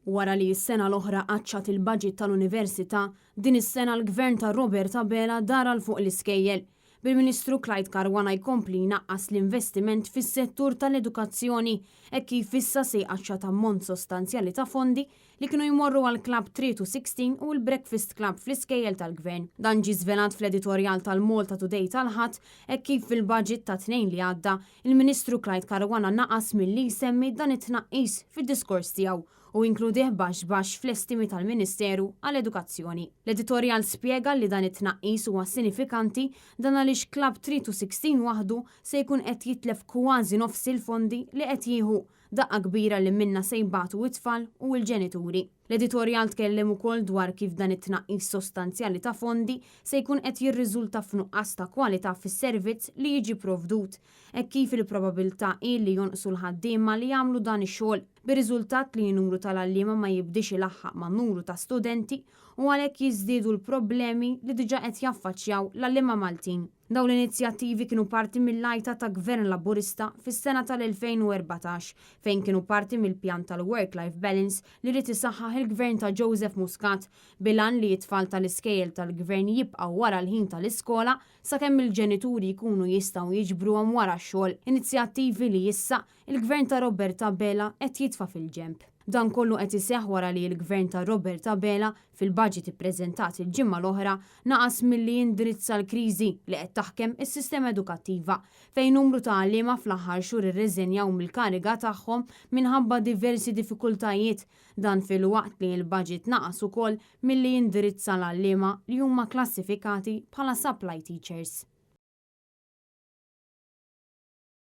Wara li s-sena l-oħra qaċċat il-budget tal-Università, din is-sena l-Gvern ta' Robert Abela dara l fuq l-iskejjel. Bil-Ministru Clyde Caruana jkompli naqqas l-investiment fis-settur tal-edukazzjoni e kif issa se jqaċċat ammont sostanzjali ta' fondi li kienu jmorru għal Club 3-16 u l-Breakfast Club fl-iskejjel tal-Gvern. Dan ġi żvelat fl-editorjal tal-Malta Today tal-ħadd e kif fil-budget ta' tnejn li għadda, il-Ministru Clyde Caruana naqqas milli jsemmi dan it-tnaqqis fid-diskors tiegħu u inkludih baxx fl-estimi tal-Ministeru għall-Edukazzjoni. L-editorial spjega li dan it-tnaqqis huwa sinifikanti dan għaliex Club 3-16 waħdu se jkun qed jitlef kważi nofs il-fondi li qed jieħu daqqa kbira li minna se jbatu it-tfal u l-ġenituri. L-editorial tkellem ukoll dwar kif dan it-tnaqqis sostanzjali ta' fondi se jkun qed jirriżulta f'nuqqas ta' kwalità fis-servizz li jiġi provdut e kif il-probabilità li jonqsu l-ħaddiema li jagħmlu dan ix-xogħol bir-riżultat li n-numru tal-għalliema ma jibdix ilaħħaq man numru ta' studenti u għalhekk jiżdiedu l-problemi li diġà qed jaffaċċjaw l-għalliema Maltin. Dawn l-inizjattivi kienu parti mill-lajta ta' Gvern Laburista fis-sena tal-2014 fejn kienu parti mill-pjan tal-Work-Life Balance li rid isaħħaħ il-Gvern ta' Joseph Muscat bilan li t-tfal tal-iskejjel tal-Gvern jibqgħu wara l-ħin tal-iskola sakemm il-ġenituri jkunu jistgħu jiġbruhom wara x-xogħol, inizjattivi li issa il-Gvern ta' Robert Abela qed jitfa' fil-ġenb. Dan kollu qed iseħħ wara li l-Gvern ta' Robert Abela fil-budget ippreżentat il-ġimgħa l-oħra naqas milli jindirizza l-kriżi li qed taħkem is-sistema edukattiva fejn numru ta' għalliema fl-aħħar xhur irreżenjaw mill-kariga tagħhom minħabba diversi diffikultajiet dan fil-waqt li l-budget naqas ukoll milli jindirizza l-għalliema li huma klassifikati bħala supply teachers.